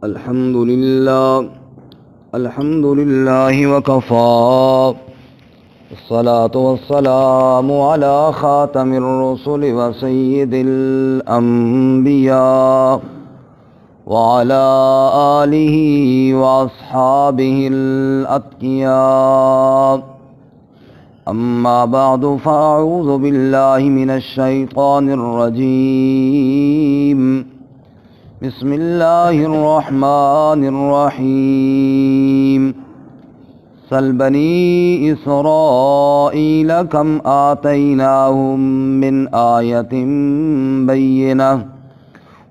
الحمد لله وكفى الصلاة والسلام على خاتم الرسل وسيد الأنبياء وعلى آله وأصحابه الأتقياء. أما بعد فأعوذ بالله من الشيطان الرجيم. بسم الله الرحمن الرحيم. سل بني إسرائيل كم آتيناهم من آية بينة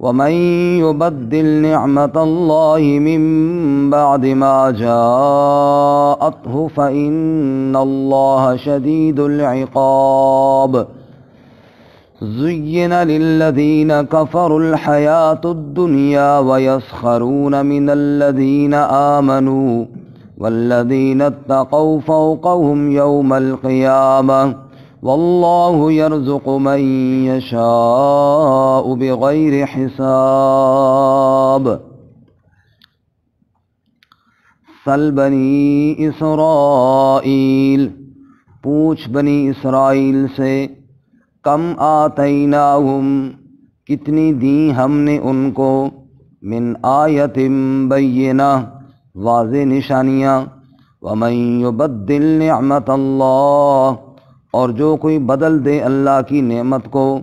ومن يبدل نعمة الله من بعد ما جاءته فإن الله شديد العقاب. زين للذين كفروا الحياة الدنيا ويسخرون من الذين آمنوا والذين اتقوا فوقهم يوم القيامة والله يرزق من يشاء بغير حساب. سل بنی اسرائیل، پوچھ بنی اسرائیل سے، کم آتیناہم، کتنی دی ہم نے ان کو، من آیت بینہ، واضح نشانیاں، ومن یبدل نعمت اللہ، اور جو کوئی بدل دے اللہ کی نعمت کو،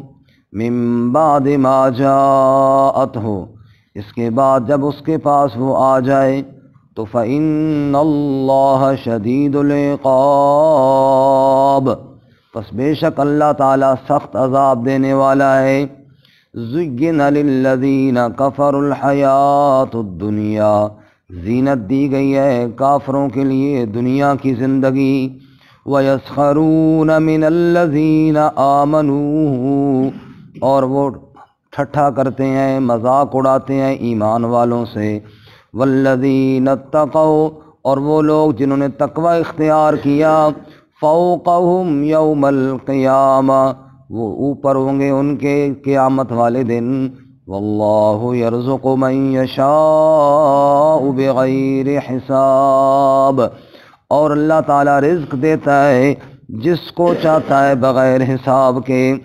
من بعد ما جاءتہ، اس کے بعد جب اس کے پاس وہ آ جائے، تو فإن اللہ شدید العقاب، پس بے شک اللہ تعالیٰ سخت عذاب دینے والا ہے۔ زین للذین کفروا الحیات الدنیا، زینت دی گئی ہے کافروں کے لیے دنیا کی زندگی، وَيَسْخَرُونَ مِنَ الَّذِينَ آمَنُوا، اور وہ ٹھٹھا کرتے ہیں، مذاق اڑاتے ہیں ایمان والوں سے، وَالَّذِينَ اتَّقَوْا، اور وہ لوگ جنہوں نے تقوی اختیار کیا، فوقہم یوم القیامہ، وہ اوپر ہوں گے ان کے قیامت والے دن، واللہ یرزق من یشاء بغیر حساب، اور اللہ تعالیٰ رزق دیتا ہے جس کو چاہتا ہے بغیر حساب کے۔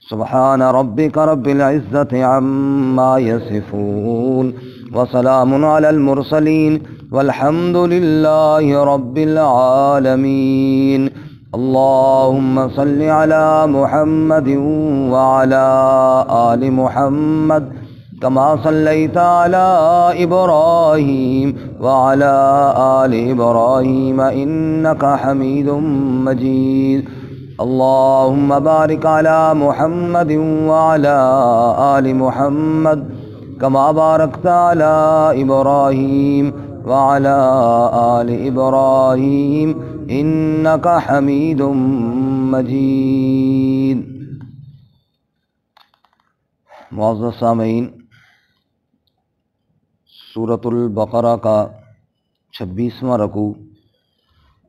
سبحان ربک رب العزت عما یصفون وسلام علی المرسلین والحمد للہ رب العالمین۔ اللہم صل علی محمد وعلی آل محمد کما صلیت علی ابراہیم وعلی آل ابراہیم انک حمید مجید۔ اللہم بارک علی محمد وعلی آل محمد کما بارکت علی ابراہیم وعلی آل ابراہیم انک حمید مجید۔ معزز سامعین، سورۃ البقرہ کا 26واں رکوع،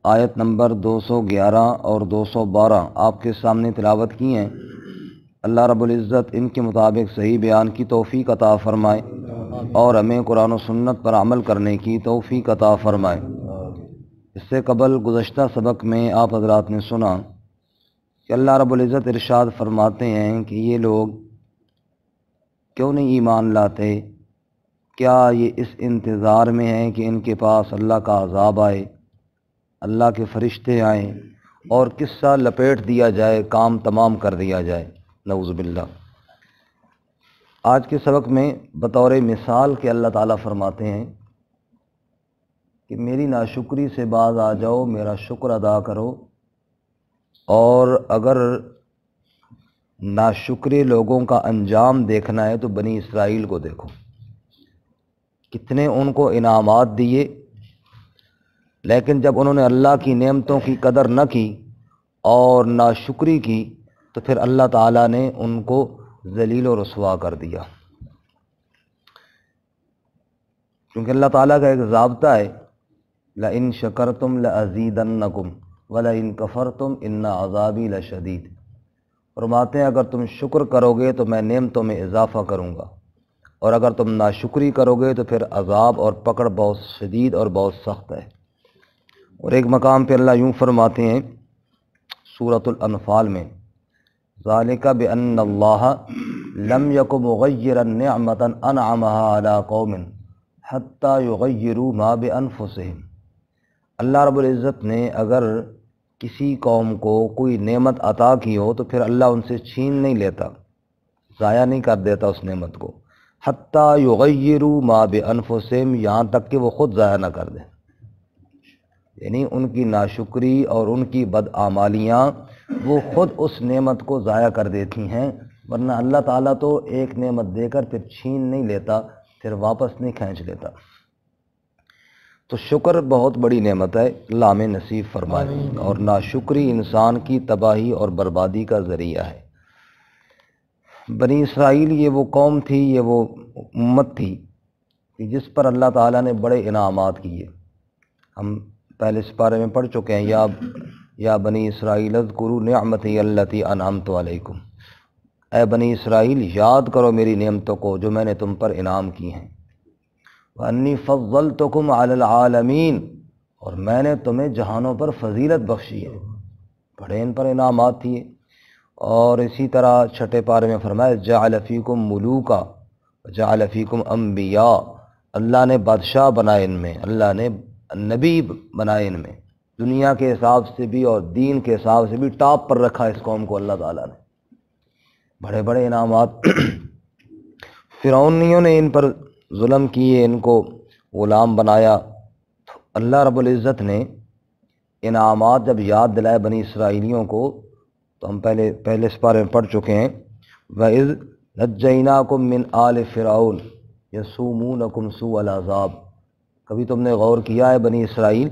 آیت نمبر 211 اور 212 آپ کے سامنے تلاوت کی ہیں۔ اللہ رب العزت ان کے مطابق صحیح بیان کی توفیق عطا فرمائے اور ہمیں قرآن و سنت پر عمل کرنے کی توفیق عطا فرمائے۔ اس سے قبل گزشتہ سبق میں آپ حضرات نے سنا کہ اللہ رب العزت ارشاد فرماتے ہیں کہ یہ لوگ کیوں نہیں ایمان لاتے؟ کیا یہ اس انتظار میں ہیں کہ ان کے پاس اللہ کا عذاب آئے، اللہ کے فرشتے آئیں اور قصہ لپیٹ دیا جائے، کام تمام کر دیا جائے؟ نعوذ باللہ۔ آج کے سبق میں بطور مثال کہ اللہ تعالیٰ فرماتے ہیں کہ میری ناشکری سے باز آ جاؤ، میرا شکر ادا کرو، اور اگر ناشکرے لوگوں کا انجام دیکھنا ہے تو بنی اسرائیل کو دیکھو، کتنے ان کو انعامات دیے، لیکن جب انہوں نے اللہ کی نعمتوں کی قدر نہ کی اور ناشکری کی تو پھر اللہ تعالیٰ نے ان کو ذلیل و رسوا کر دیا، کیونکہ اللہ تعالیٰ کا ایک ضابطہ ہے، لَإِن شَكَرْتُمْ لَأَزِيدَنَّكُمْ وَلَئِن كَفَرْتُمْ إِنَّ عَذَابِي لَشَدِيدٌ۔ فرماتے ہیں اگر تم شکر کرو گے تو میں نعمتوں میں اضافہ کروں گا، اور اگر تم ناشکری کرو گے تو پھر عذاب اور پکڑ بہت شدید اور بہت سخت ہے۔ اور ایک مقام پہ اللہ یوں فرماتے ہیں سورۃ الانفال میں، ذالک بأن اللہ لم یک مغیرا نعمتا انعمها علی قوم حتی یغیروا ما بانفسہم۔ اللہ رب العزت نے اگر کسی قوم کو کوئی نعمت عطا کی ہو تو پھر اللہ ان سے چھین نہیں لیتا، ضائع نہیں کر دیتا اس نعمت کو، حتی یغیروا ما بانفسہم، یہاں تک کہ وہ خود ضائع نہ کر دیں۔ یعنی ان کی ناشکری اور ان کی بدعمالیاں وہ خود اس نعمت کو ضائع کر دیتی ہیں، ورنہ اللہ تعالیٰ تو ایک نعمت دے کر پھر چھین نہیں لیتا، پھر واپس نہیں کھینچ لیتا۔ تو شکر بہت بڑی نعمت ہے، اللہ ہمیں نصیب فرمائے، اور ناشکری انسان کی تباہی اور بربادی کا ذریعہ ہے۔ بنی اسرائیل یہ وہ قوم تھی، یہ وہ امت تھی کہ جس پر اللہ تعالیٰ نے بڑے انعامات کیے۔ ہم پہلے اس بارے میں پڑھ چکے ہیں، یا بنی اسرائیل اذکروا نعمتی التی انعمت علیکم، اے بنی اسرائیل یاد کرو میری نعمتوں کو جو میں نے تم پر انعام کی ہیں۔ وانی فضلتکم علی العالمین، اور میں نے تمہیں جہانوں پر فضیلت بخشی ہے، بڑے ان پر انعامات تھے۔ اور اسی طرح چھٹے پارے میں فرمایا جعل فیکم ملوکا جعل فیکم انبیاء، اللہ نے بادشاہ بنائے ان میں، اللہ نے نبی بنائے ان میں، دنیا کے حساب سے بھی اور دین کے حساب سے بھی ٹاپ پر رکھا اس قوم کو اللہ تعالیٰ نے، بڑے بڑے انعامات۔ فرعونیوں نے ان پر ظلم کیے، ان کو غلام بنایا، تو اللہ رب العزت نے انعامات جب یاد دلائے بنی اسرائیلیوں کو، تو ہم پہلے اس بارے میں پڑھ چکے ہیں، وَإِذْ نَجَّيْنَاكُمْ مِنْ آلِ فِرْعَوْنَ يَسُومُونَكُمْ سُوءَ الْعَذَابِ۔ کبھی تم نے غور کیا ہے بنی اسرائیل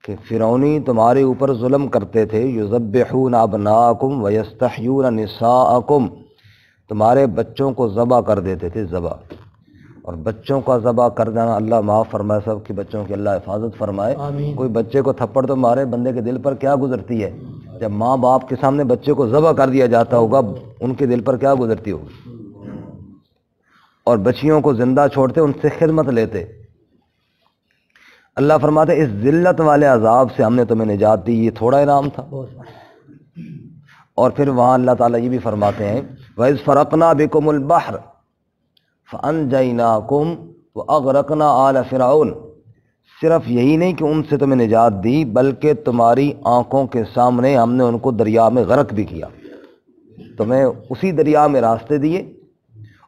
کہ فرعونی تمہارے اوپر ظلم کرتے تھے، یذبحون ابناءکم ویستحیون نساءکم، تمہارے بچوں کو ذبح کر دیتے تھے، ذبح، اور بچوں کا ذبح کر دینا اللہ معاف فرمائے، سب کے بچوں کی اللہ حفاظت فرمائے۔ کوئی بچے کو تھپڑ تو مارے، بندے کے دل پر کیا گزرتی ہے، جب ماں باپ کے سامنے بچے کو ذبح کر دیا جاتا ہوگا ان کے دل پر کیا گزرتی ہوگی، اور بچیوں کو زندہ چھوڑتے، ان سے خدمت لیتے۔ اللہ فرماتے اس ذلت والے عذاب سے ہم نے تمہیں نجات دی، یہ تھوڑا انعام تھا۔ اور پھر وہاں اللہ تعالیٰ یہ بھی فرماتے ہیں وَإِذْ فَرَقْنَا بِكُمُ الْبَحْرَ فَأَنْجَيْنَاكُمْ وَأَغْرَقْنَا آلَ فِرْعَوْنَ، صرف یہی نہیں کہ ان سے تمہیں نجات دی، بلکہ تمہاری آنکھوں کے سامنے ہم نے ان کو دریا میں غرق بھی کیا، تمہیں اسی دریا میں راستے دیے،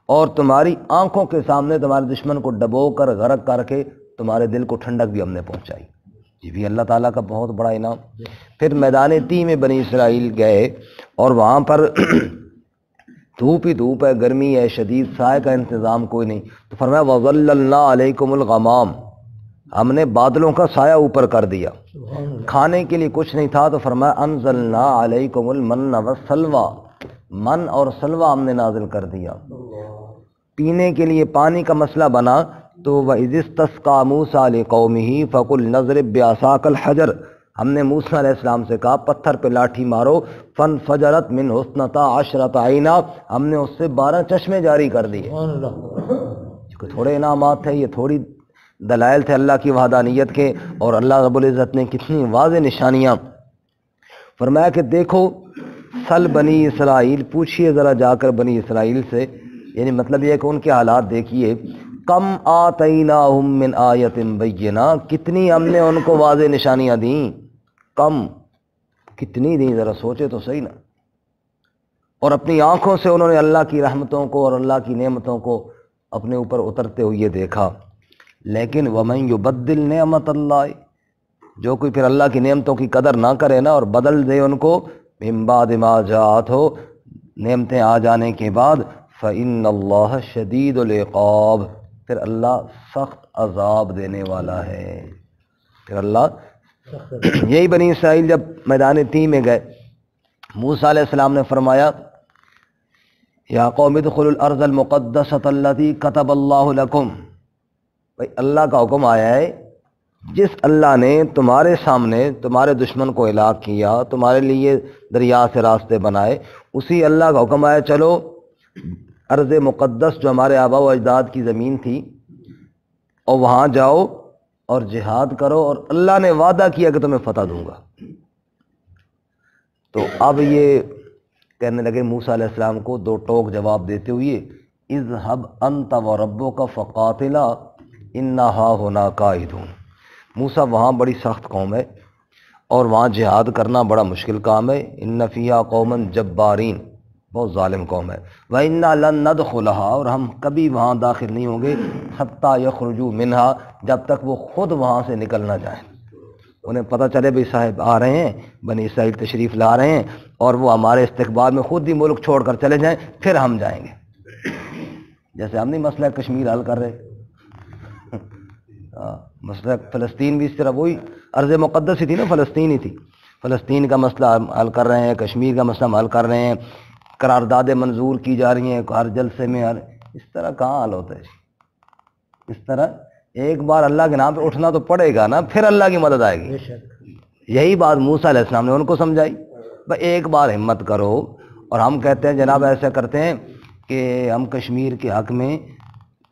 اور تمہاری آنکھوں کے سامنے تمہارے دشمن کو ڈبو کر غرق کر کے تمہارے دل کو ٹھنڈک بھی ہم نے پہنچائی۔ یہ بھی اللہ تعالیٰ کا بہت بڑا انعام۔ پھر میدان تی میں بنی اسرائیل گئے، اور وہاں پر دھوپ ہی دھوپ ہے، گرمی ہے شدید، سائے کا انتظام کوئی نہیں، تو فرمایا وَظَلَّلْنَا عَلَيْكُمُ الْغَمَامَ، ہم نے بادلوں کا سایہ اوپر کر دیا، کھانے کے لیے کچھ نہیں تھا، تو فرمایا انزلنا علیکم المن والسلویٰ، من اور سلویٰ ہم نے نازل کر دیا۔ پینے کے لیے پانی کا مسئلہ بنا تو وَإِذِ اسْتَسْقَىٰ مُوسَىٰ لِقَوْمِهِ فَقُلْ نَضْرِب بِّعَصَاكَ الْحَجَرَ، ہم نے موسیٰ علیہ السلام سے کہا پتھر پہ لاٹھی مارو، فَانْفَجَرَتْ مِنْهُ اثْنَتَا عَشْرَةَ عَيْنًا، ہم نے اس سے 12 چشمے جاری کر دیے۔ یہ تھوڑے انعامات تھے، یہ تھوڑی دلائل تھے اللہ کی وحدانیت کے، اور اللہ رب العزت نے کتنی واضح نشانیاں فرمایا کہ دیکھو سل بنی اسرائیل، پوچھئے ذرا جا کر بنی اسرائیل سے، یعنی مطلب یہ ہے کہ ان کے حالات دیکھیے، کم آتیناہم من آیت بینہ، کتنی ہم نے ان کو واضح نشانیاں دیں، کم کتنی دیں، ذرا سوچے تو صحیح نا۔ اور اپنی آنکھوں سے انہوں نے اللہ کی رحمتوں کو اور اللہ کی نعمتوں کو اپنے اوپر اترتے ہوئے دیکھا۔ لیکن وَمَن يُبَدِّلْ نِعْمَتَ اللَّهِ، جو کوئی پھر اللہ کی نعمتوں کی قدر نہ کرے نا اور بدل دے ان کو، مِن بَعْدِ مَا جَاءَتْهُ، نعمتیں آ جانے کے بعد، فَإِنَّ اللَّهَ شَدِيدُ الْعِقَابِ، پھر اللہ سخت عذاب دینے والا ہے۔ پھر اللہ یہی بنی اسرائیل جب میدان تی میں گئے، موسیٰ علیہ السلام نے فرمایا یا قوم ادخلوا الارض المقدسۃ التي كتب اللہ لکم، بھائی اللہ کا حکم آیا ہے، جس اللہ نے تمہارے سامنے تمہارے دشمن کو ہلاک کیا، تمہارے لیے دریا سے راستے بنائے، اسی اللہ کا حکم آیا چلو ارض مقدس جو ہمارے آبا و اجداد کی زمین تھی، اور وہاں جاؤ اور جہاد کرو، اور اللہ نے وعدہ کیا کہ تمہیں فتح دوں گا۔ تو اب یہ کہنے لگے موسیٰ علیہ السلام کو دو ٹوک جواب دیتے ہوئے، اذهب انت وربک فقاتلا انا ہاہنا قاعدون۔ موسیٰ وہاں بڑی سخت قوم ہے اور وہاں جہاد کرنا بڑا مشکل کام ہے، ان فیہا قوما جبارین، بہت ظالم قوم ہے، وَإِنَّا لَن نَدْخُلَهَا، اور ہم کبھی وہاں داخل نہیں ہوں گے، حتیٰ یخرجوا منها، جب تک وہ خود وہاں سے نکل نہ جائیں۔ انہیں پتہ چلے بھئی صاحب آ رہے ہیں، بنی اسرائیل تشریف لا رہے ہیں، اور وہ ہمارے استقبال میں خود ہی ملک چھوڑ کر چلے جائیں، پھر ہم جائیں گے۔ جیسے ہم نہیں مسئلہ کشمیر حل کر رہے، مسئلہ فلسطین بھی اس طرح، وہی ارض مقدس ہی تھی نا، فلسطین ہی تھی، فلسطین کا مسئلہ حل کر رہے ہیں، کشمیر کا مسئلہ حل کر رہے ہیں، قراردادیں منظور کی جا رہی ہیں ہر جلسے میں، اس طرح کہاں حل ہوتا ہے جی؟ اس طرح ایک بار اللہ کے نام پہ اٹھنا تو پڑے گا نا، پھر اللہ کی مدد آئے گی۔ یہی بات موسیٰ علیہ السلام نے ان کو سمجھائی، بھائی ایک بار ہمت کرو۔ اور ہم کہتے ہیں جناب ایسا کرتے ہیں کہ ہم کشمیر کے حق میں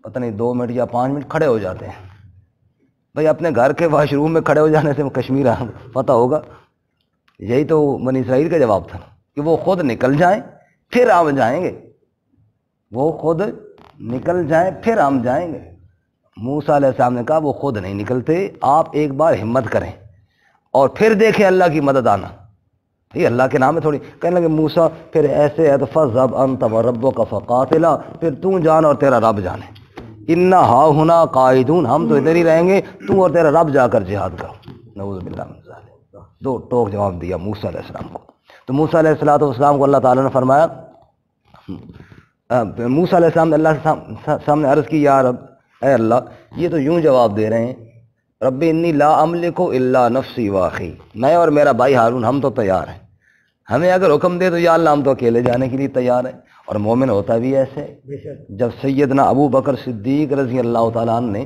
پتہ نہیں 2 منٹ یا 5 منٹ کھڑے ہو جاتے ہیں، بھئی اپنے گھر کے واش روم میں کھڑے ہو جانے سے کشمیر پتہ ہوگا؟ یہی تو بنی اسرائیل کا جواب تھا کہ وہ خود نکل جائیں پھر ہم جائیں گے، وہ خود نکل جائیں پھر ہم جائیں گے۔ موسیٰ علیہ السلام نے کہا وہ خود نہیں نکلتے، آپ ایک بار ہمت کریں اور پھر دیکھیں اللہ کی مدد آنا، یہ اللہ کے نام ہے تھوڑی۔ کہنے لگے موسیٰ پھر ایسے ہے تو فَاذْهَبْ أَنْتَ وَرَبُّكَ فَقَاتِلَا، پھر تو جان اور تیرا رب جانے، اِنَّا ہَاہُنَا قَاعِدُونَ، ہم تو ادھر ہی رہیں گے، تو اور تیرا رب جا کر جہاد کرو۔ نعوذ باللہ من ذالک، دو ٹوک جواب دیا موسیٰ علیہ السلام کو۔ تو موسیٰ علیہ السلام کو اللہ تعالیٰ نے فرمایا، موسیٰ علیہ السلام نے اللہ کے سامنے عرض کی، یا رب، اے اللہ یہ تو یوں جواب دے رہے ہیں، رب انی لا املک الا نفسی واخی، میں اور میرا بھائی ہارون ہم تو تیار ہیں، ہمیں اگر حکم دے تو یا اللہ ہم تو اکیلے جانے کے لیے تیار ہیں۔ اور مومن ہوتا بھی ایسے، جب سیدنا ابو بکر صدیق رضی اللہ تعالیٰ عنہ نے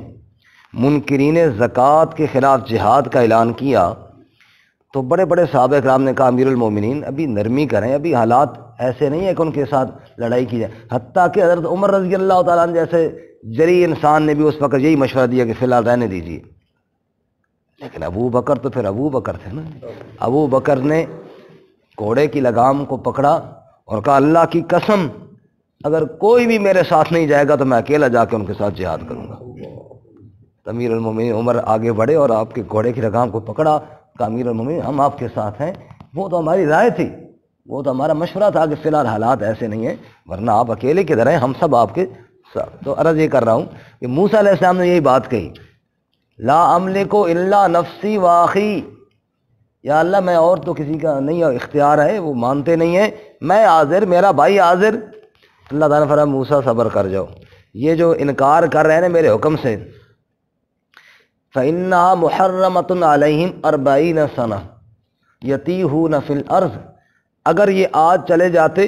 منکرین زکوٰۃ کے خلاف جہاد کا اعلان کیا تو بڑے بڑے صحابہ کرام نے کہا امیر المومنین ابھی نرمی کریں، ابھی حالات ایسے نہیں ہے کہ ان کے ساتھ لڑائی کی جائے۔ حتیٰ کہ حضرت عمر رضی اللہ تعالیٰ عنہ جیسے جری انسان نے بھی اس وقت یہی مشورہ دیا کہ فی الحال رہنے دیجیے، لیکن ابو بکر تو پھر ابو بکر تھے نا۔ ابو بکر نے گھوڑے کی لگام کو پکڑا اور کہا اللہ کی قسم اگر کوئی بھی میرے ساتھ نہیں جائے گا تو میں اکیلا جا کے ان کے ساتھ جہاد کروں گا۔ امیر المومنین عمر آگے بڑھے اور آپ کے گھوڑے کی لگام کو پکڑا، کہا امیر المومنین ہم آپ کے ساتھ ہیں، وہ تو ہماری رائے تھی، وہ تو ہمارا مشورہ تھا کہ فی الحال حالات ایسے نہیں ہیں، ورنہ آپ اکیلے کدھر ہیں، ہم سب آپ کے ساتھ۔ تو عرض یہ کر رہا ہوں کہ موسیٰ علیہ السلام نے یہی بات کہی، لا املک الا نفسی واخی، یا اللہ میں اور تو کسی کا نہیں اختیار ہے، وہ مانتے نہیں ہیں، میں حاضر، میرا بھائی حاضر۔ اللہ تعالیٰ نے فرمایا موسیٰ صبر کر جاؤ، یہ جو انکار کر رہے ہیں میرے حکم سے، فَإِنَّهَا مُحَرَّمَةٌ عَلَيْهِمْ 40 سَنَةً يَتِيهُونَ فِي الْأَرْضِ، اگر یہ آج چلے جاتے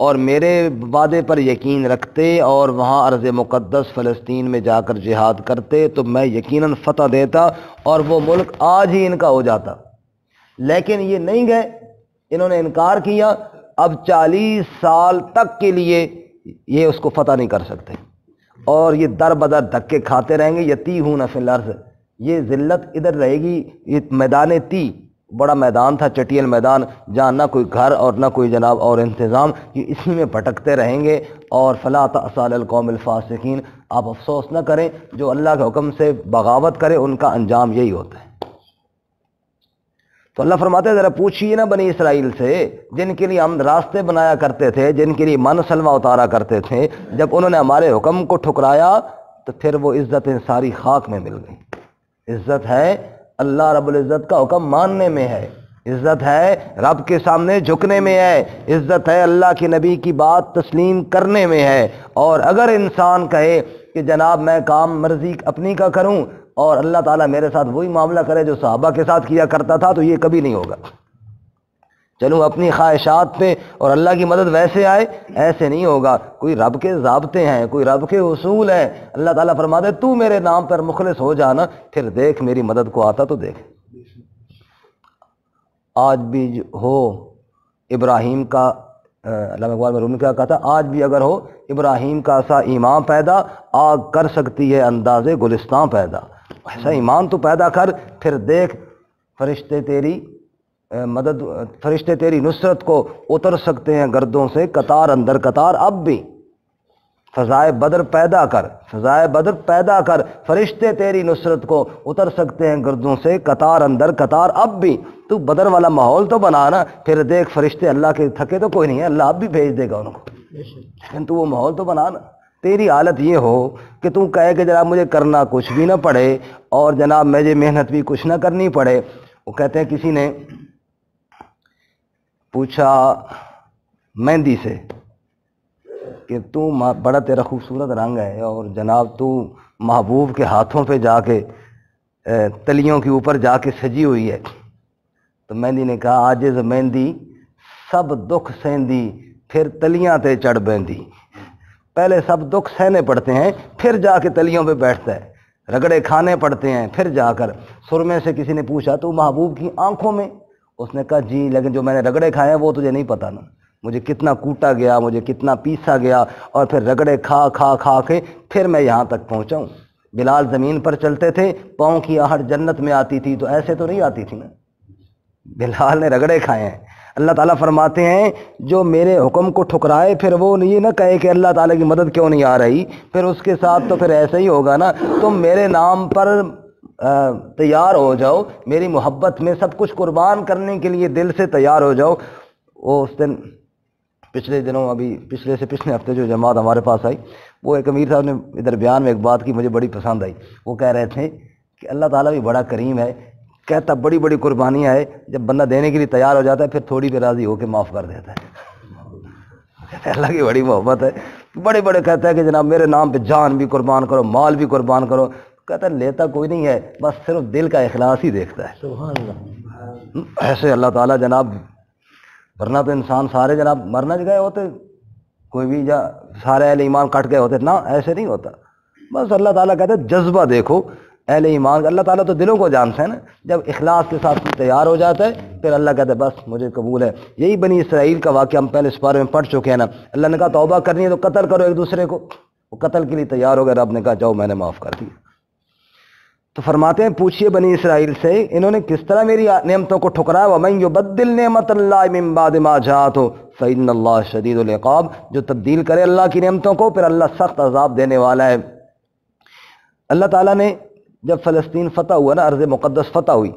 اور میرے وعدے پر یقین رکھتے اور وہاں ارض مقدس فلسطین میں جا کر جہاد کرتے تو میں یقیناً فتح دیتا اور وہ ملک آج ہی ان کا ہو جاتا، لیکن یہ نہیں گئے، انہوں نے انکار کیا، اب 40 سال تک کے لیے یہ اس کو فتح نہیں کر سکتے اور یہ در بدر دھکے کھاتے رہیں گے۔ یتیہون فی الارض، یہ ذلت ادھر رہے گی۔ یہ میدان تی بڑا میدان تھا، چٹیل میدان، جہاں نہ کوئی گھر اور نہ کوئی جناب اور انتظام، یہ اسی میں بھٹکتے رہیں گے۔ اور فلا تأس علی القوم الفاسقین، آپ افسوس نہ کریں، جو اللہ کے حکم سے بغاوت کرے ان کا انجام یہی ہوتا ہے۔ تو اللہ فرماتے ہیں ذرا پوچھیے نا بنی اسرائیل سے، جن کے لیے ہم راستے بنایا کرتے تھے، جن کے لیے من سلوہ اتارا کرتے تھے، جب انہوں نے ہمارے حکم کو ٹھکرایا تو پھر وہ عزتیں ساری خاک میں مل گئیں۔ عزت ہے اللہ رب العزت کا حکم ماننے میں ہے، عزت ہے رب کے سامنے جھکنے میں ہے، عزت ہے اللہ کے نبی کی بات تسلیم کرنے میں ہے۔ اور اگر انسان کہے کہ جناب میں کام مرضی اپنی کا کروں اور اللہ تعالیٰ میرے ساتھ وہی معاملہ کرے جو صحابہ کے ساتھ کیا کرتا تھا، تو یہ کبھی نہیں ہوگا۔ چلوں اپنی خواہشات پہ اور اللہ کی مدد ویسے آئے، ایسے نہیں ہوگا۔ کوئی رب کے ضابطے ہیں، کوئی رب کے اصول ہیں۔ اللہ تعالیٰ فرماتے تو میرے نام پر مخلص ہو جانا، پھر دیکھ میری مدد کو آتا تو دیکھ۔ آج بھی ہو ابراہیم کا علامہ اقبال مرحوم نے کیا کہا تھا، آج بھی اگر ہو ابراہیم کا سا ایمان پیدا، آگ کر سکتی ہے انداز گلستان پیدا۔ ایسا ایمان تو پیدا کر، پھر دیکھ فرشتے تیری مدد، فرشتے تیری نصرت کو اتر سکتے ہیں گردوں سے قطار اندر قطار اب بھی۔ فضائے بدر پیدا کر، فضائے بدر پیدا کر، فرشتے تیری نصرت کو اتر سکتے ہیں گردوں سے قطار اندر قطار اب بھی۔ تو بدر والا ماحول تو بنا نا، پھر دیکھ فرشتے اللہ کے تھکے تو کوئی نہیں ہے، اللہ اب بھی بھیج دے گا ان کو، لیکن تو وہ ماحول تو بنا نا۔ تیری حالت یہ ہو کہ تو کہے کہ جناب مجھے کرنا کچھ بھی نہ پڑے اور جناب مجھے محنت بھی کچھ نہ کرنی پڑے۔ وہ کہتے ہیں کسی نے پوچھا مہندی سے کہ تو بڑا تیرا خوبصورت رنگ ہے اور جناب تو محبوب کے ہاتھوں پہ جا کے تلیوں کے اوپر جا کے سجی ہوئی ہے، تو مہندی نے کہا عاجز مہندی سب دکھ سہندی پھر تلیاں تے چڑھ بہندی۔ پہلے سب دکھ سہنے پڑتے ہیں پھر جا کے تلیوں پہ بیٹھتا ہے، رگڑے کھانے پڑتے ہیں پھر جا کر۔ سرمے سے کسی نے پوچھا تو محبوب کی آنکھوں میں، اس نے کہا جی لیکن جو میں نے رگڑے کھائے ہیں وہ تجھے نہیں پتہ نا، مجھے کتنا کوٹا گیا، مجھے کتنا پیسا گیا، اور پھر رگڑے کھا کھا کھا کے پھر میں یہاں تک پہنچا ہوں۔ بلال زمین پر چلتے تھے، پاؤں کی آہٹ جنت میں آتی تھی، تو ایسے تو نہیں آتی تھی نا، بلال نے رگڑے کھائے ہیں۔ اللہ تعالیٰ فرماتے ہیں جو میرے حکم کو ٹھکرائے پھر وہ یہ نہ کہے کہ اللہ تعالیٰ کی مدد کیوں نہیں آ رہی، پھر اس کے ساتھ تو پھر ایسا ہی ہوگا نا۔ تم میرے نام پر تیار ہو جاؤ، میری محبت میں سب کچھ قربان کرنے کے لیے دل سے تیار ہو جاؤ۔ وہ اس دن پچھلے دنوں، ابھی پچھلے سے پچھلے ہفتے جو جماعت ہمارے پاس آئی، وہ ایک امیر صاحب نے ادھر بیان میں ایک بات کی مجھے بڑی پسند آئی۔ وہ کہہ رہے تھے کہ اللہ تعالیٰ بھی بڑا کریم ہے، کہتا بڑی بڑی قربانیاں ہے، جب بندہ دینے کے لیے تیار ہو جاتا ہے پھر تھوڑی پہ راضی ہو کے معاف کر دیتا ہے۔ اللہ کی بڑی محبت ہے، بڑے بڑے کہتا ہے کہ جناب میرے نام پہ جان بھی قربان کرو، مال بھی قربان کرو، کہتا ہے لیتا کوئی نہیں ہے، بس صرف دل کا اخلاص ہی دیکھتا ہے۔ سبحان اللہ۔ ایسے اللہ تعالیٰ جناب، ورنہ تو انسان سارے جناب مرنا گئے ہوتے، کوئی بھی سارے اہل ایمان کٹ گئے ہوتے، نہ ایسے نہیں ہوتا۔ بس اللہ تعالیٰ کہتا ہے جذبہ دیکھو اہل ایمان، اللہ تعالیٰ تو دلوں کو جانتا ہے نا، جب اخلاص کے ساتھ تیار ہو جاتا ہے پھر اللہ کہتا ہے بس مجھے قبول ہے۔ یہی بنی اسرائیل کا واقعہ ہم پہلے اس بارے میں پڑھ چکے ہیں نا، اللہ نے کہا توبہ کرنی ہے تو قتل کرو ایک دوسرے کو، وہ قتل کے لیے تیار ہو گئے، رب نے کہا جاؤ میں نے معاف کر دیا۔ تو فرماتے ہیں پوچھئے بنی اسرائیل سے انہوں نے کس طرح میری نعمتوں کو ٹھکرایا، وَمَن يُبَدِّلْ نِعْمَةَ اللَّهِ مِن بَعْدِ مَا جَاءَتْهُ فَإِنَّ اللَّهَ شَدِيدُ الْعِقَابِ، جو تبدیل کرے اللہ کی نعمتوں کو پھر اللہ سخت عذاب دینے والا ہے۔ اللہ تعالیٰ نے جب فلسطین فتح ہوا نا، ارض مقدس فتح ہوئی،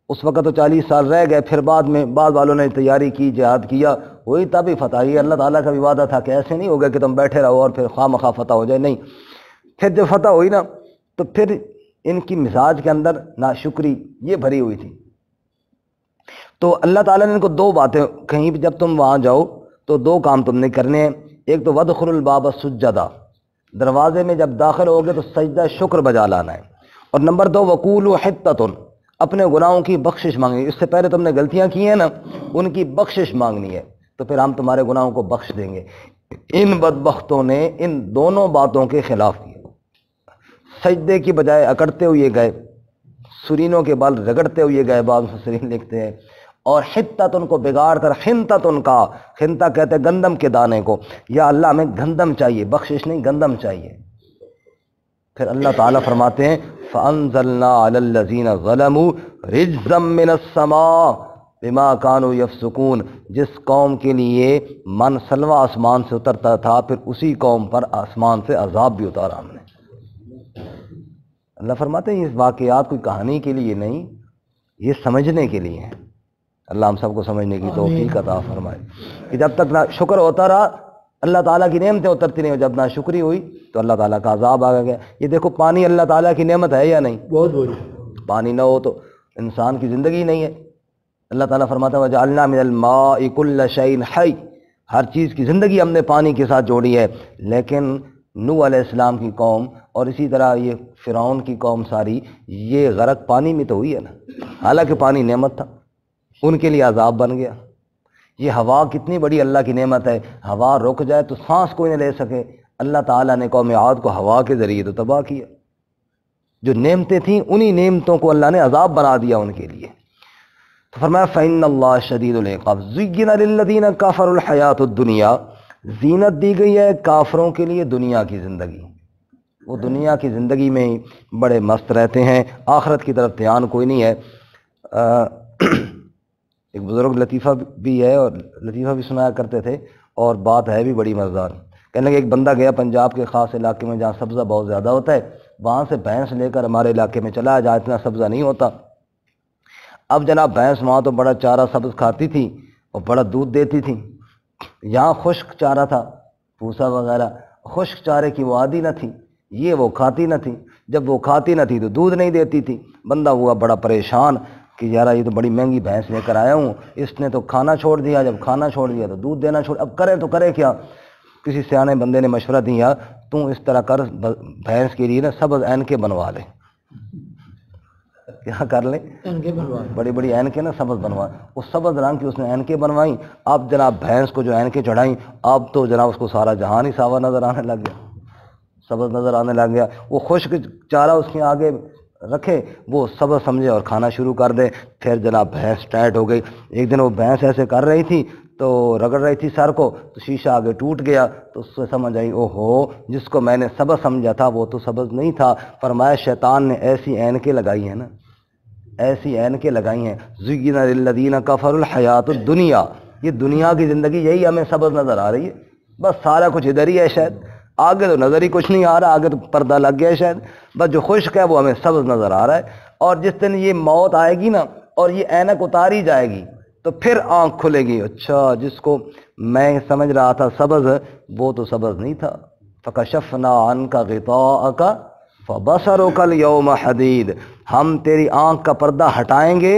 اس وقت تو 40 سال رہ گئے، پھر بعد میں بعض والوں نے تیاری کی، جہاد کیا، وہی تبھی فتح ہوئی۔ اللہ تعالیٰ کا بھی وعدہ تھا کہ ایسے نہیں ہوگا کہ تم بیٹھے رہو اور پھر خواہ مخواہ فتح ہو جائے، نہیں۔ پھر جب فتح ہوئی نا تو پھر ان کی مزاج کے اندر ناشکری یہ بھری ہوئی تھی، تو اللہ تعالیٰ نے ان کو دو باتیں کہیں بھی، جب تم وہاں جاؤ تو دو کام تم نے کرنے ہیں۔ ایک تو وَادْخُلُوا الْبَابَ سُجَّدًا، دروازے میں جب داخل ہوگے تو سجدہ شکر بجا لانا ہے، اور نمبر 2 وَقُولُوا حِطَّةٌ، اپنے گناہوں کی بخشش مانگنی، اس سے پہلے تم نے غلطیاں کی ہیں نا ان کی بخشش مانگنی ہے، تو پھر ہم تمہارے گناہوں کو بخش دیں گے۔ ان بدبختوں نے ان دونوں باتوں کے خلاف کیا، سجدے کی بجائے اکڑتے ہوئے گئے، سرینوں کے بال رگڑتے ہوئے گئے، بعض مفسرین لکھتے ہیں، اور حتتن کو بگاڑ کر خنتتن کا، خنتا کہتے ہیں گندم کے دانے کو، یا اللہ ہمیں گندم چاہیے، بخشش نہیں گندم چاہیے۔ پھر اللہ تعالیٰ فرماتے ہیں فَأَنزَلْنَا عَلَى الَّذِينَ ظَلَمُوا رِجْزًا مِّنَ السَّمَاءِ بِمَا كَانُوا يَفْسُقُونَ، جس قوم کے لیے من سلوہ آسمان سے اترتا تھا پھر اسی قوم پر آسمان سے عذاب بھی اتارا ہم نے۔ اللہ فرماتے ہیں اس واقعات کوئی کہانی کے لیے نہیں، یہ سمجھنے کے لیے ہیں۔ اللہ ہم سب کو سمجھنے کی توفیق عطا فرمائے کہ جب تک نہ شکر ہوتا رہا اللہ تعالیٰ کی نعمتیں اترتی نہیں، جب نہ شکری ہوئی تو اللہ تعالیٰ کا عذاب آ گیا۔ یہ دیکھو پانی اللہ تعالیٰ کی نعمت ہے یا نہیں؟ بہت بڑی، پانی نہ ہو تو انسان کی زندگی نہیں ہے۔ اللہ تعالیٰ فرماتا ہے وَجَعَلْنَا مِنَ الْمَاءِ كُلَّ شَيْءٍ حَيٍّ، ہر چیز کی زندگی ہم نے پانی کے ساتھ جوڑی ہے۔ لیکن نوح علیہ السلام کی قوم اور اسی طرح یہ فرعون کی قوم ساری، یہ غرق پانی میں تو ہوئی ہے نا، حالانکہ پانی نعمت تھا، ان کے لیے عذاب بن گیا۔ یہ ہوا کتنی بڑی اللہ کی نعمت ہے، ہوا رک جائے تو سانس کوئی نہ لے سکے، اللہ تعالیٰ نے قوم عاد کو ہوا کے ذریعے تو تباہ کیا۔ جو نعمتیں تھیں انہی نعمتوں کو اللہ نے عذاب بنا دیا ان کے لیے۔ تو فرمایا فإن اللہ شدید العقاب زین للذین کفروا الحیات الدنیا، زینت دی گئی ہے کافروں کے لیے دنیا کی زندگی، وہ دنیا کی زندگی میں ہی بڑے مست رہتے ہیں، آخرت کی طرف دھیان کوئی نہیں ہے۔ ایک بزرگ لطیفہ بھی ہے اور لطیفہ بھی سنایا کرتے تھے، اور بات ہے بھی بڑی مزیدار۔ کہنے لگے ایک بندہ گیا پنجاب کے خاص علاقے میں جہاں سبزہ بہت زیادہ ہوتا ہے، وہاں سے بھینس لے کر ہمارے علاقے میں چلا جہاں اتنا سبزہ نہیں ہوتا۔ اب جناب بھینس وہاں تو بڑا چارہ سبز کھاتی تھی اور بڑا دودھ دیتی تھی، یہاں خشک چارہ تھا، پھوسا وغیرہ، خشک چارے کی وہ عادی نہ تھی، یہ وہ کھاتی نہ تھی، جب وہ کھاتی نہ تھی تو دودھ نہیں دیتی تھی۔ بندہ ہوا بڑا پریشان کہ یار یہ تو بڑی مہنگی بھینس لے کر آیا ہوں، اس نے تو کھانا چھوڑ دیا، جب کھانا چھوڑ دیا تو دودھ دینا چھوڑ، اب کرے تو کرے کیا؟ کسی سیانے بندے نے مشورہ دیا، تو اس طرح کر بھینس کے لیے نا سبز اینکیں بنوا لے۔ کیا کر لیں؟ بڑی بڑی اینکیں نا سبز بنوا، اس سبز رنگ کی اس نے اینکیں بنوائیں۔ اب جناب بھینس کو جو اینکیں چڑھائیں، اب تو جناب اس کو سارا جہان ہی ساوا نظر آنے لگ گیا، سبز نظر آنے لگ گیا۔ وہ خشک چارہ اس کے آگے رکھے، وہ سبز سمجھے اور کھانا شروع کر دے، پھر جناب بھینس ٹائٹ ہو گئی۔ ایک دن وہ بھینس ایسے کر رہی تھی تو رگڑ رہی تھی سر کو، تو شیشہ آگے ٹوٹ گیا، تو اس سے سمجھ آئی او ہو، جس کو میں نے سبز سمجھا تھا وہ تو سبز نہیں تھا۔ فرمایا شیطان نے ایسی اینکیں لگائی ہیں نا، ایسی اینکیں لگائی ہیں، زین للذین کفروا الحیات الدنیا، یہ دنیا کی زندگی یہی ہمیں سبز نظر آ رہی ہے، بس سارا کچھ ادھر ہی ہے، شاید آگے تو نظر ہی کچھ نہیں آ رہا، آگے تو پردہ لگ گیا شاید، بس جو خشک ہے وہ ہمیں سبز نظر آ رہا ہے۔ اور جس دن یہ موت آئے گی نا اور یہ اینک اتاری جائے گی تو پھر آنکھ کھلے گی، اچھا جس کو میں سمجھ رہا تھا سبز وہ تو سبز نہیں تھا۔ فکشفنا عنک غطاءک فبصرک اليوم حدید، ہم تیری آنکھ کا پردہ ہٹائیں گے،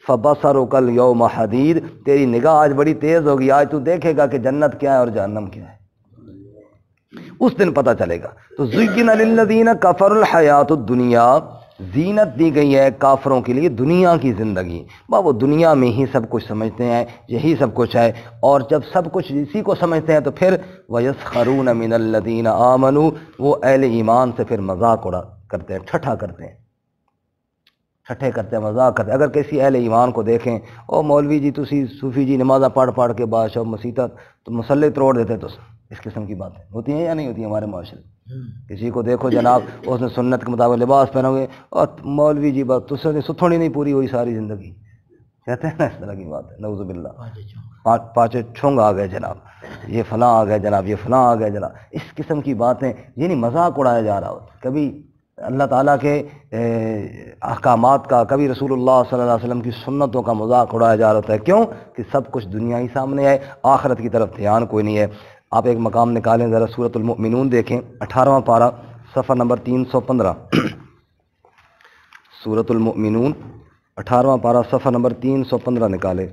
فبصرک اليوم حدید، تیری نگاہ آج بڑی تیز ہوگی، آج تو دیکھے گا کہ جنت کیا ہے اور جہنم کیا ہے، اس دن پتہ چلے گا۔ تو زین للذین کفروا الحیات الدنیا، زینت دی گئی ہے کافروں کے لیے دنیا کی زندگی، وہ دنیا میں ہی سب کچھ سمجھتے ہیں، یہی سب کچھ ہے، اور جب سب کچھ اسی کو سمجھتے ہیں تو پھر وَيَسْخَرُونَ مِنَ الَّذِينَ آمَنُوا، وہ اہل ایمان سے پھر مذاق اڑا کرتے ہیں، ٹھٹھا کرتے ہیں، ٹھٹھے کرتے ہیں، مذاق کرتے ہیں۔ اگر کسی اہل ایمان کو دیکھیں، او مولوی جی تسی صوفی جی نمازہ پڑھ پڑھ کے بادشاہ مسیطہ تو مسلح توڑ دیتے، تو اس قسم کی باتیں ہوتی ہیں یا نہیں ہوتی ہمارے معاشرے میں؟ کسی کو دیکھو جناب اس نے سنت کے مطابق لباس پہنا ہوئے، اور مولوی جی بات تو ستھوڑی نہیں پوری ہوئی ساری زندگی، کہتے ہیں نا اس طرح کی بات ہے، نعوذ باللہ، پانچے چھونگ آ گئے جناب، یہ فلاں آ گئے جناب، یہ فلاں آ گئے جناب، اس قسم کی باتیں، یعنی مذاق اڑایا جا رہا ہوتا ہے، کبھی اللہ تعالیٰ کے احکامات کا، کبھی رسول اللہ صلی اللہ علیہ وسلم کی سنتوں کا مذاق اڑایا جا رہا ہوتا ہے۔ کیوں کہ سب کچھ دنیا ہی سامنے ہے، آخرت کی طرف دھیان کوئی نہیں ہے۔ آپ ایک مقام نکالیں ذرا، سورۃ المؤمنون دیکھیں، 18واں پارہ، صفحہ نمبر 315، سورۃ المؤمنون 18واں پارہ صفحہ نمبر 315 نکالے۔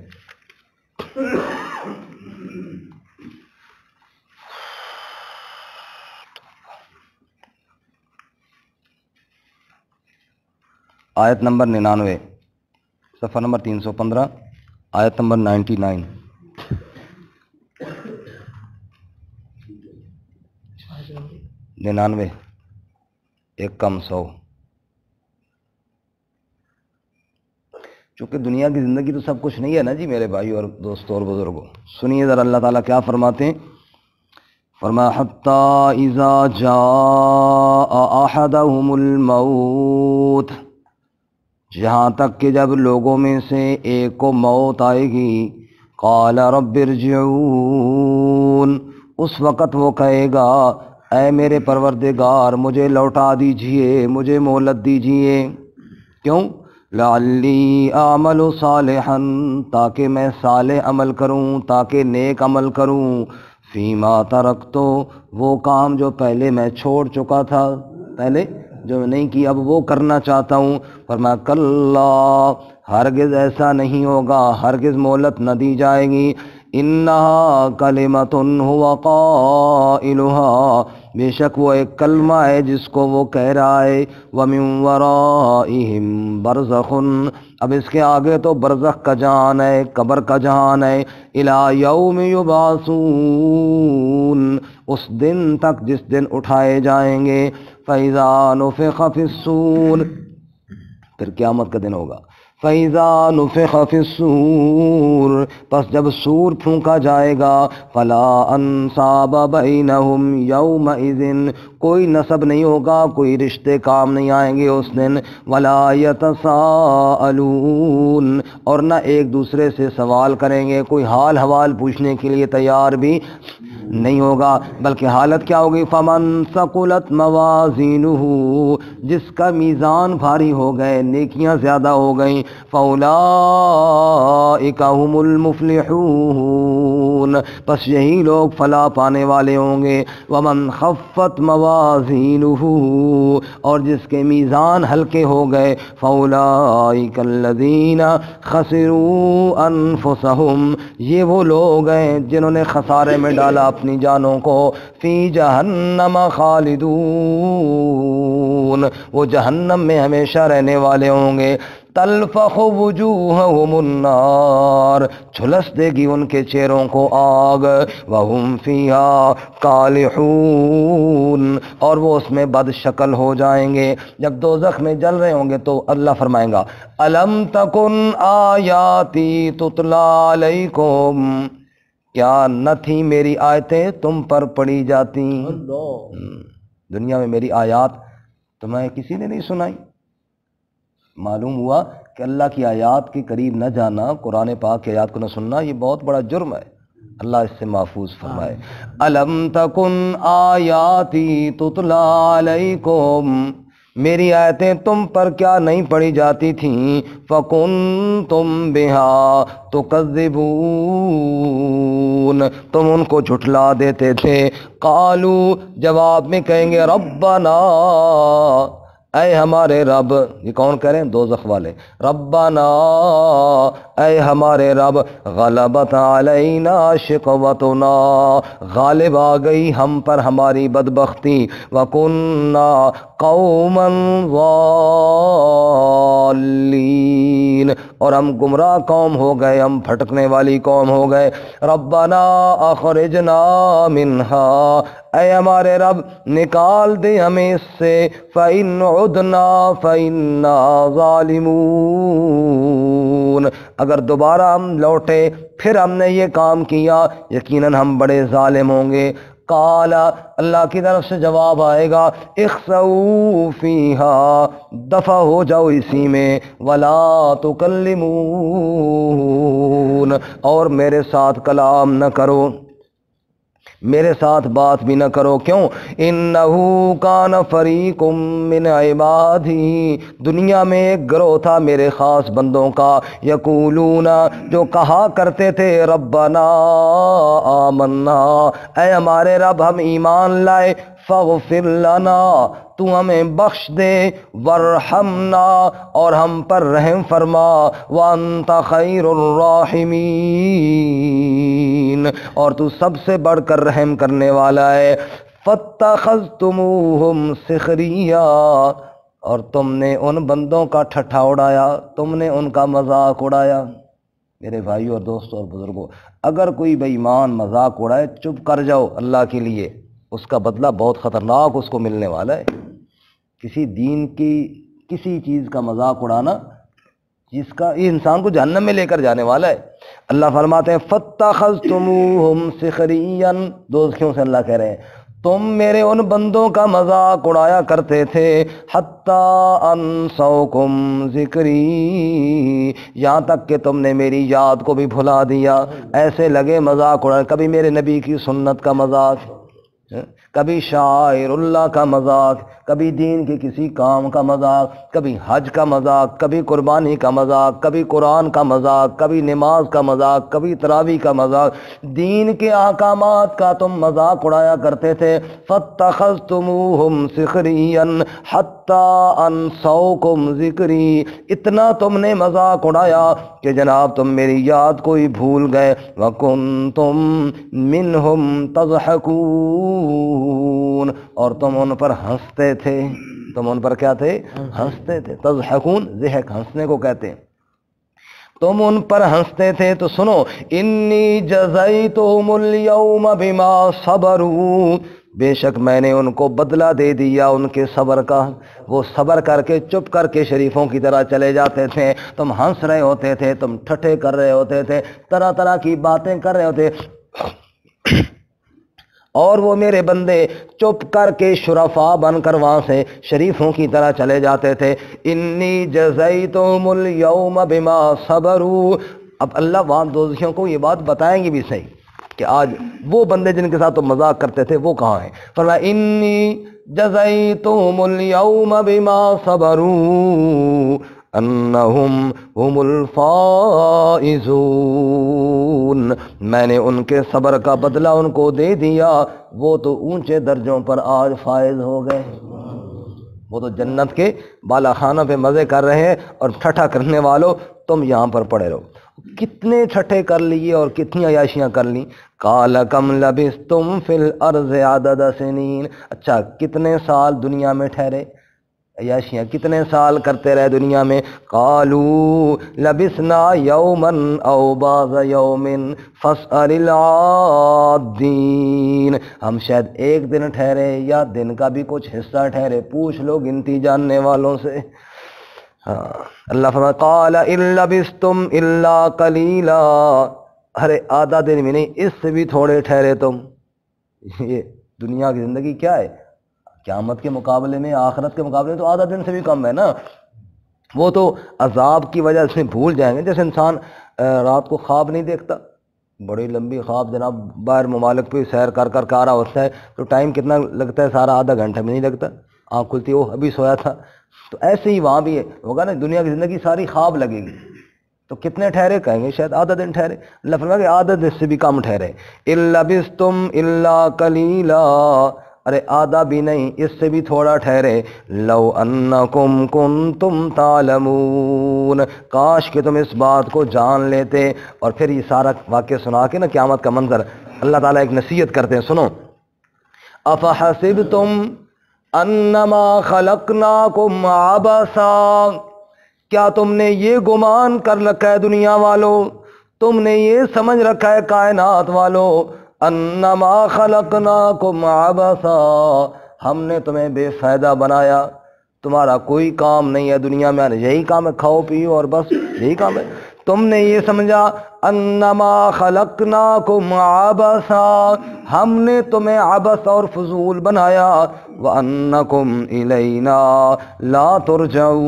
آیت نمبر 99، صفحہ نمبر 315، آیت نمبر 99۔ ایک کم 100۔ چونکہ دنیا کی زندگی تو سب کچھ نہیں ہے نا جی میرے بھائی اور دوستوں اور بزرگوں۔ سنیے ذرا اللہ تعالیٰ کیا فرماتے ہیں، فرمایا حتی اذا جاء احدهم الموت، جہاں تک کہ جب لوگوں میں سے ایک کو موت آئے گی، قال رب ارجعون، اس وقت وہ کہے گا اے میرے پروردگار مجھے لوٹا دیجئے، مجھے مہلت دیجئے، کیوں؟ لعلی اعمل صالحا، تاکہ میں صالح عمل کروں، تاکہ نیک عمل کروں، فیما ترکتو، وہ کام جو پہلے میں چھوڑ چکا تھا، پہلے جو میں نہیں کی اب وہ کرنا چاہتا ہوں۔ فرمایا کلا، ہرگز ایسا نہیں ہوگا، ہرگز مہلت نہ دی جائے گی، انہا کلمۃ ہوا قائلہا، بے شک وہ ایک کلمہ ہے جس کو وہ کہہ رہا ہے، وَمِن وَرَائِهِمْ بَرْزَخٌ، اب اس کے آگے تو برزخ کا جہان ہے، قبر کا جہان ہے، اِلَى یوم یبعثون، اس دن تک جس دن اٹھائے جائیں گے، فَإِذَا نُفِخَ فِي الصُّورِ، پھر قیامت کا دن ہوگا، فَإِذَا نُفِخَ فِي الصُّورِ پس جب سور پھونکا جائے گا فَلَا أَنْصَابَ بَيْنَهُمْ يَوْمَئِذٍ کوئی نسب نہیں ہوگا، کوئی رشتے کام نہیں آئیں گے اس دن، وَلَا يَتَسَاءَلُونَ اور نہ ایک دوسرے سے سوال کریں گے، کوئی حال حوال پوچھنے کے لیے تیار بھی نہیں ہوگا، بلکہ حالت کیا ہوگی؟ فَمَنْ ثَقُلَتْ مَوَازِينُهُ جس کا میزان بھاری ہو گئے، نیکیاں زیادہ ہو گئیں، فَأُولَئِكَ هُمُ الْمُفْلِحُونَ پس یہی لوگ فلاح پانے والے ہوں گے۔ وَمَنْ خَفَّتْ مَوَازِينُهُ اور جس کے میزان ہلکے ہو گئے، فَأُولَئِكَ الَّذِينَ خَسِرُوا أَنفُسَهُمْ یہ وہ لوگ ہیں جنہوں نے خسارے میں ڈالا اپنی جانوں کو، فی جہنم خالدون وہ جہنم میں ہمیشہ رہنے والے ہوں گے۔ تلفح وجوہہم النار جھلس دے گی ان کے چہروں کو آگ، وہم فیہا کالحون اور وہ اس میں بد شکل ہو جائیں گے۔ جب دوزخ میں جل رہے ہوں گے تو اللہ فرمائیں گا الم تکن آیاتی تتلی علیکم کیا نہ تھی میری آیتیں تم پر پڑھی جاتی؟ دنیا میں میری آیات تمہیں کسی نے نہیں سنائی؟ معلوم ہوا کہ اللہ کی آیات کے قریب نہ جانا، قرآن پاک کی آیات کو نہ سننا، یہ بہت بڑا جرم ہے، اللہ اس سے محفوظ فرمائے۔ الم تکن آیاتی تتلی علیکم میری آیتیں تم پر کیا نہیں پڑھی جاتی تھیں؟ فکنتم بہا تکذبون تم ان کو جھٹلا دیتے تھے۔ قالو جواب میں کہیں گے ربنا اے ہمارے رب، یہ کون کہہ رہے ہیں؟ دوزخ والے۔ ربنا اے ہمارے رب، غلبت علینا شقوتنا غالب آ گئی ہم پر ہماری بدبختی، وکننا قوما ضالین اور ہم گمراہ قوم ہو گئے، ہم بھٹکنے والی قوم ہو گئے۔ ربنا اخرجنا منہا اے ہمارے رب نکال دے ہمیں اس سے، فَإِنْ عُدْنَا فَإِنَّا ظَالِمُونَ اگر دوبارہ ہم لوٹے پھر ہم نے یہ کام کیا یقیناً ہم بڑے ظالم ہوں گے۔ قال اللہ کی طرف سے جواب آئے گا اخسؤوا فیہا دفع ہو جاؤ اسی میں، ولا تکلمون اور میرے ساتھ کلام نہ کرو، میرے ساتھ بات بھی نہ کرو۔ کیوں؟ انہو کان فریق من عبادی دنیا میں ایک گروہ تھا میرے خاص بندوں کا، یقولون جو کہا کرتے تھے ربنا آمنا اے ہمارے رب ہم ایمان لائے، فاغفر لنا تو ہمیں بخش دے، ورحمنا اور ہم پر رحم فرما، وانت خیر الراحمین اور تو سب سے بڑھ کر رحم کرنے والا ہے۔ فاتخذتموہم سخریا اور تم نے ان بندوں کا ٹھٹھا اڑایا، تم نے ان کا مذاق اڑایا۔ میرے بھائیوں اور دوستوں اور بزرگوں، اگر کوئی بے ایمان مذاق اڑائے چپ کر جاؤ اللہ کے لیے، اس کا بدلہ بہت خطرناک اس کو ملنے والا ہے۔ کسی دین کی کسی چیز کا مذاق اڑانا جس کا یہ انسان کو جہنم میں لے کر جانے والا ہے۔ اللہ فرماتے ہیں فاتخذتموہم سخریا دوزخیوں سے اللہ کہہ رہے ہیں تم میرے ان بندوں کا مذاق اڑایا کرتے تھے، حتی انسوکم ذکری یہاں تک کہ تم نے میری یاد کو بھی بھلا دیا۔ ایسے لگے مذاق اڑایا، کبھی میرے نبی کی سنت کا مذاق، کبھی شاعر اللہ کا مذاق، کبھی دین کے کسی کام کا مذاق، کبھی حج کا مذاق، کبھی قربانی کا مذاق، کبھی قرآن کا مذاق، کبھی نماز کا مذاق، کبھی تراویح کا مذاق، دین کے احکامات کا تم مذاق اڑایا کرتے تھے۔ فاتخذتموہم سخریا حتی انسوکم ذکری اتنا تم نے مذاق اڑایا کہ جناب تم میری یاد کو ہی بھول گئے۔ وکنتم منہم تضحکون اور تم ان پر ہنستے تھے، تم ان پر کیا تھے؟ ہنستے تھے۔ تضحکون ضحک ہنسنے کو کہتے ہیں، تم ان پر ہنستے تھے۔ تو سنو انی جزیتہم اليوم بما صبروا بے شک میں نے ان کو بدلہ دے دیا ان کے صبر کا، وہ صبر کر کے چپ کر کے شریفوں کی طرح چلے جاتے تھے، تم ہنس رہے ہوتے تھے، تم ٹھٹھے کر رہے ہوتے تھے، طرح طرح کی باتیں کر رہے ہوتے، اور وہ میرے بندے چپ کر کے شرفا بن کر وہاں سے شریفوں کی طرح چلے جاتے تھے۔ انی جزیتہم اليوم بما صبروا، اب اللہ وہاں دوزخیوں کو یہ بات بتائیں گے بھی صحیح کہ آج وہ بندے جن کے ساتھ تم مذاق کرتے تھے وہ کہاں ہیں۔ فرمایا انی جزیتہم اليوم بما صبروا انہم هم الفائزون، میں نے ان کے صبر کا بدلہ ان کو دے دیا، وہ تو اونچے درجوں پر آج فائز ہو گئے، وہ تو جنت کے بالا خانوں پہ مزے کر رہے ہیں، اور ٹھٹھا کرنے والوں تم یہاں پر پڑے رہو۔ کتنے ٹھٹھے کر لیے اور کتنی عیاشیاں کر لیں۔ قال کم لبثتم فی الارض عدد سنین، اچھا کتنے سال دنیا میں ٹھہرے، عیاشیاں کتنے سال کرتے رہے دنیا میں۔ قالوا لبثنا یوما او بعض یوم فاسأل العادین، ہم شاید ایک دن ٹھہرے یا دن کا بھی کچھ حصہ ٹھہرے، پوچھ لو گنتی جاننے والوں سے۔ اللہ فرماتا قال ان لبثتم الا قلیلا، ارے آدھا دن بھی نہیں، اس سے بھی تھوڑے ٹھہرے تم۔ یہ دنیا کی زندگی کیا ہے، قیامت کے مقابلے میں، آخرت کے مقابلے میں تو آدھا دن سے بھی کم ہے نا۔ وہ تو عذاب کی وجہ سے بھول جائیں گے، جیسے انسان رات کو خواب نہیں دیکھتا، بڑی لمبی خواب جناب باہر ممالک پہ سیر کر کر کے آ رہا ہوتا ہے، تو ٹائم کتنا لگتا ہے، سارا آدھا گھنٹہ بھی نہیں لگتا، آنکھ کھلتی ہے وہ ابھی سویا تھا۔ تو ایسے ہی وہاں بھی ہوگا نا، دنیا کی زندگی ساری خواب لگے گی، تو کتنے ٹھہرے کہیں گے شاید آدھا دن ٹھہرے۔ اللہ فرمایا کہ آدھا دن سے بھی کم ٹھہرے۔ ان لبثتم الا قلیلا، ارے آدھا بھی نہیں، اس سے بھی تھوڑا ٹھہرے۔ لو انکم کنتم تعلمون، کاش کہ تم اس بات کو جان لیتے۔ اور پھر یہ سارا واقعہ سنا کے نا قیامت کا منظر اللہ تعالیٰ ایک نصیحت کرتے ہیں، سنو۔ افحسبتم انما خلقناکم عبثا، کیا تم نے یہ گمان کر رکھا ہے دنیا والوں، تم نے یہ سمجھ رکھا ہے کائنات والوں، انما خلقناکم عبثا، ہم نے تمہیں بے فائدہ بنایا، تمہارا کوئی کام نہیں ہے دنیا میں، یہی کام ہے کھاؤ پیو اور بس یہی کام ہے، تم نے یہ سمجھا انما خلقناکم عبثا، ہم نے تمہیں عبث اور فضول بنایا، وانکم الینا لا ترجعون،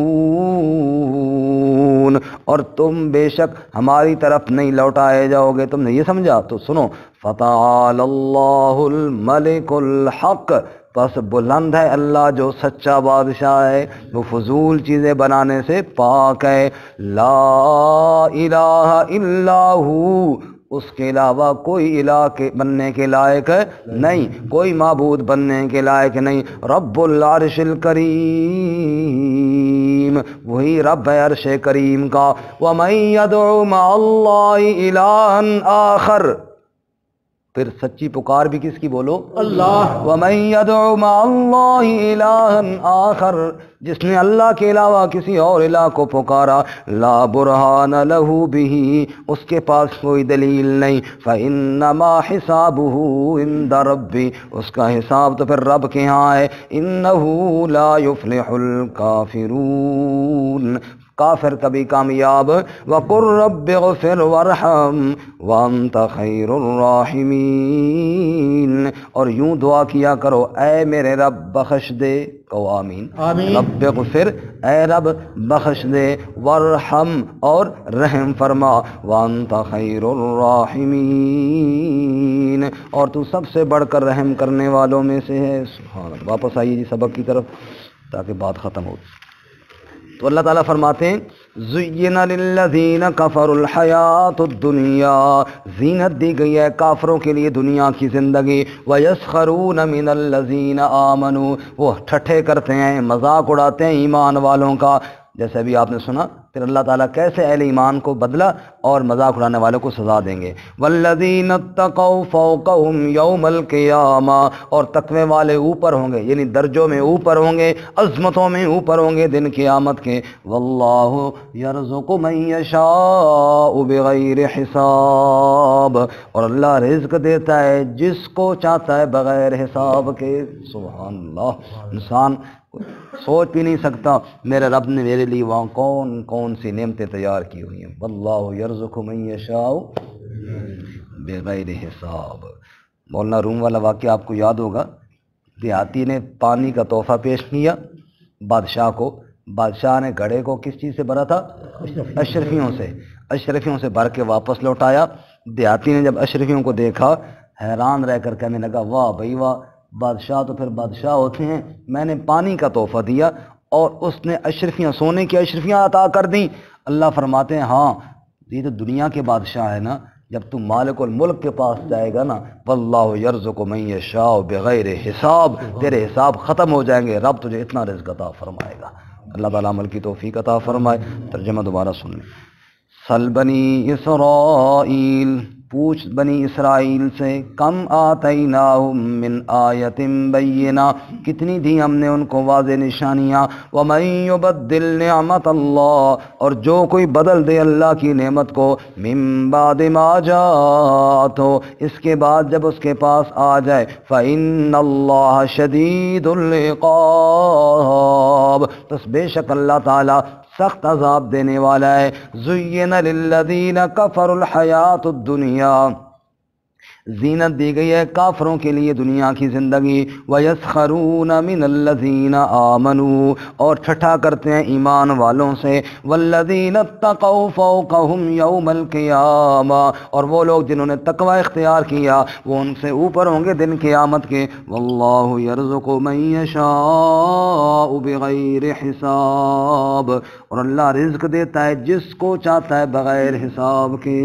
اور تم بے شک ہماری طرف نہیں لوٹائے جاؤ گے، تم نے یہ سمجھا۔ تو سنو، فتعال اللہ الملک الحق، پس بلند ہے اللہ جو سچا بادشاہ ہے، وہ فضول چیزیں بنانے سے پاک ہے۔ لا الہ الا ہو، اس کے علاوہ کوئی الہ کے بننے کے لائق نہیں، کوئی معبود بننے کے لائق نہیں۔ رب العرش الکریم، وہی رب ہے عرش کریم کا۔ ومن يدعو مع اللہ الہا آخر، پھر سچی پکار بھی کس کی بولو، اللہ۔ ومن يدعو مع اللہ الہا آخر، جس نے اللہ کے علاوہ کسی اور الہ کو پکارا، لا برہان لہ بہ، اس کے پاس کوئی دلیل نہیں، فإنما حسابہ عند ربی، اس کا حساب تو پھر رب کے ہاں ہے۔ انہ لا یفلح الکافرون، کافر کبھی کامیاب۔ وَقُلْ رَبِّ اغْفِرْ وَارْحَمْ وَأَنْتَ خَيْرُ الرَّاحِمِينَ، اور یوں دعا کیا کرو، اے میرے رب بخش دے، کہو آمین، آمین۔ رب اغفر، اے رب بخش دے، وارحم، اور رحم فرما، وَأَنْتَ خَيْرُ الرَّاحِمِينَ، اور تو سب سے بڑھ کر رحم کرنے والوں میں سے ہے۔ سبحان اللہ۔ واپس آئیے جی سبق کی طرف تاکہ بات ختم ہو۔ تو اللہ تعالیٰ فرماتے ہیں زُيِّنَ لِلَّذِينَ كَفَرُوا الْحَيَاةُ الدُّنْيَا، زینت دی گئی ہے کافروں کے لیے دنیا کی زندگی، وَيَسْخَرُونَ مِنَ الَّذِينَ آمَنُوا، وہ ٹھٹھے کرتے ہیں، مذاق اڑاتے ہیں ایمان والوں کا، جیسے ابھی آپ نے سنا، پھر اللہ تعالیٰ کیسے اہل ایمان کو بدلہ اور مذاق اڑانے والوں کو سزا دیں گے۔ والذین اتقوا فوقہم یوم القیامہ، اور تقوی والے اوپر ہوں گے، یعنی درجوں میں اوپر ہوں گے، عظمتوں میں اوپر ہوں گے دن قیامت کے۔ واللہ یرزق من یشاء بغیر حساب، اور اللہ رزق دیتا ہے جس کو چاہتا ہے بغیر حساب کے۔ سبحان اللہ، انسان سوچ بھی نہیں سکتا میرے رب نے میرے لیے وہاں کون کون سی نعمتیں تیار کی ہوئی ہیں۔ واللہ یرزق من یشاء بغیر حساب۔ مولانا روم والا واقعہ آپ کو یاد ہوگا، دیہاتی نے پانی کا تحفہ پیش کیا بادشاہ کو، بادشاہ نے گھڑے کو کس چیز سے بھرا تھا؟ اشرفیوں سے بھر کے واپس لوٹایا۔ دیہاتی نے جب اشرفیوں کو دیکھا حیران رہ کر کہنے لگا واہ بھائی واہ، بادشاہ تو پھر بادشاہ ہوتے ہیں، میں نے پانی کا تحفہ دیا اور اس نے اشرفیاں، سونے کی اشرفیاں عطا کر دیں۔ اللہ فرماتے ہیں ہاں یہ تو دنیا کے بادشاہ ہے نا، جب تم مالک الملک کے پاس جائے گا نا، واللہ یرزق من یشاء بغیر حساب، تیرے حساب ختم ہو جائیں گے، رب تجھے اتنا رزق عطا فرمائے گا۔ اللہ تعالیٰ عمل کی توفیق عطا فرمائے۔ ترجمہ دوبارہ سن لیں۔ سل بنی اسرائیل، پوچھ بنی اسرائیل سے، کم آتیناہم من آیت بینہ، کتنی دی ہم نے ان کو واضح نشانیاں، ومن یبدل نعمت اللہ، اور جو کوئی بدل دے اللہ کی نعمت کو، من بعد ما جاءتہ، اس کے بعد جب اس کے پاس آ جائے، فإن اللہ شدید العقاب، بس بے شک اللہ تعالی سخت عذاب دینے والا ہے۔ زین للذین کفروا الحیات الدنیا، زینت دی گئی ہے کافروں کے لیے دنیا کی زندگی، وَيَسْخَرُونَ مِنَ الَّذِينَ آمَنُوا، اور ٹھٹھا کرتے ہیں ایمان والوں سے، وَالَّذِينَ اتَّقَوْا فَوْقَهُمْ يَوْمَ الْقِيَامَةِ، اور وہ لوگ جنہوں نے تقوی اختیار کیا وہ ان سے اوپر ہوں گے دن قیامت کے۔ وَاللَّهُ يَرْزُقُ مَن يَشَاءُ بِغَيْرِ حِسَاب، اور اللہ رزق دیتا ہے جس کو چاہتا ہے بغیر حساب کے۔